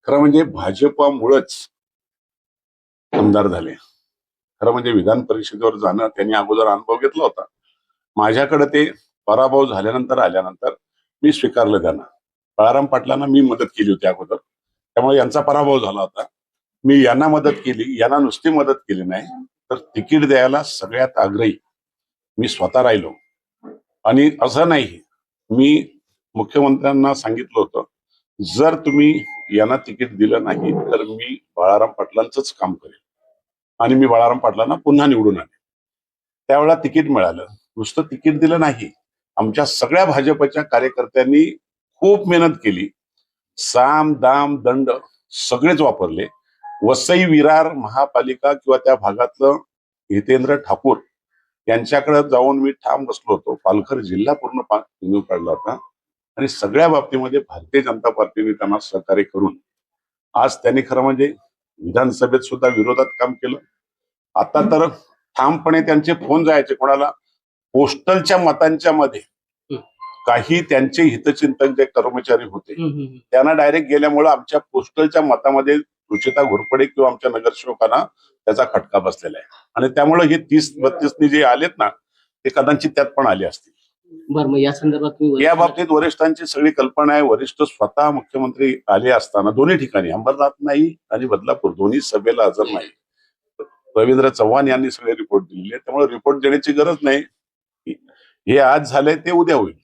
खरं म्हणजे भाजपामुळेच आमदार झाले. खरं म्हणजे विधान परिषदेवर जाणं त्यांनी अगोदर अनुभव घेतला होता. माझ्याकडे ते पराभव झाल्यानंतर आल्यानंतर मी स्वीकारलं त्यांना. बळाराम पाटलांना मी मदत केली होती अगोदर, त्यामुळे यांचा पराभव झाला होता. मी यांना मदत केली, यांना नुसती मदत केली नाही तर तिकीट द्यायला सगळ्यात आग्रही मी स्वतः राहिलो. आणि असं नाही, मी मुख्यमंत्र्यांना सांगितलं होतं, जर तुम्ही यांना तिकीट दिलं नाही तर मी बळाराम पाटलांचंच काम करेन आणि मी बळाराम पाटलांना पुन्हा निवडून आणेन. त्यावेळेला तिकीट मिळालं. नुसतं तिकीट दिलं नाही, आमच्या सगळ्या भाजपच्या कार्यकर्त्यांनी खूप मेहनत केली. साम दाम दंड सगळेच वापरले. वसई विरार महापालिका किंवा त्या भागातलं हितेंद्र ठाकूर यांच्याकडे जाऊन मी ठाम बसलो होतो. पालघर जिल्हा पूर्ण निवडून काढला होता आणि सगळ्या बाबतीमध्ये भारतीय जनता पार्टीने त्यांना सहकार्य करून आज त्यांनी खरं म्हणजे विधानसभेत सुद्धा विरोधात काम केलं. आता तर ठामपणे त्यांचे फोन जायचे कोणाला, पोस्टलच्या मतांच्या मध्ये काही त्यांचे हितचिंतक जे कर्मचारी होते त्यांना डायरेक्ट गेल्यामुळे आमच्या पोस्टलच्या मतामध्ये रुचिता घोरपडे किंवा आमच्या नगरसेवकांना त्याचा खटका बसलेला आहे. आणि त्यामुळे हे 30-32 जे आलेत ना, ते कदाचित त्यात पण आले असतील. बरं, मग या संदर्भात या बाबतीत वरिष्ठांची सगळी कल्पना आहे. वरिष्ठ स्वतः मुख्यमंत्री आले असताना दोन्ही ठिकाणी अंबरनाथ नाही आणि बदलापूर दोन्ही सभेला हजर नाही. रवींद्र चव्हाण यांनी सगळे रिपोर्ट दिलेले, त्यामुळे रिपोर्ट देण्याची गरज नाही. हे आज झालंय ते उद्या होईल.